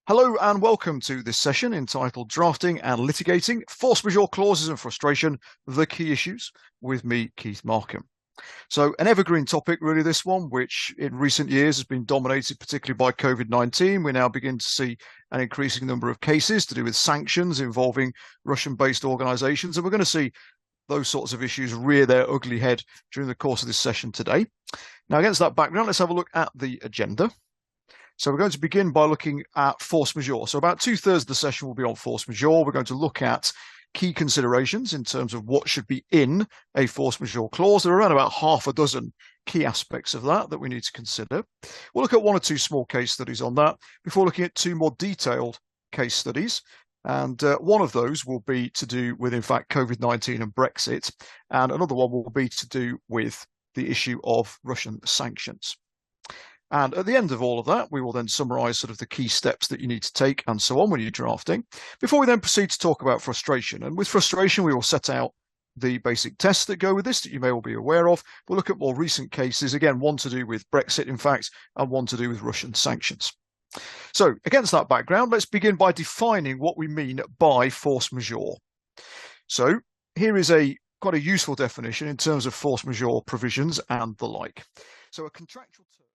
Hello and welcome to this session entitled Drafting and Litigating Force Majeure Clauses and Frustration, the Key Issues, with me, Keith Markham. So an evergreen topic, really, this one, which in recent years has been dominated particularly by COVID-19. We now begin to see an increasing number of cases to do with sanctions involving Russian-based organizations, and we're going to see those sorts of issues rear their ugly head during the course of this session today. Now, against that background, let's have a look at the agenda. So we're going to begin by looking at force majeure. So about 2/3 of the session will be on force majeure. We're going to look at key considerations in terms of what should be in a force majeure clause. There are around about half a dozen key aspects of that we need to consider. We'll look at one or two small case studies on that before looking at two more detailed case studies. And one of those will be to do with, in fact, COVID-19 and Brexit. And another one will be to do with the issue of Russian sanctions. And at the end of all of that, we will then summarize sort of the key steps that you need to take and so on when you're drafting, before we then proceed to talk about frustration. And with frustration, we will set out the basic tests that go with this that you may all be aware of. We'll look at more recent cases, again, one to do with Brexit, in fact, and one to do with Russian sanctions. So against that background, let's begin by defining what we mean by force majeure. So here is quite a useful definition in terms of force majeure provisions and the like. So a contractual term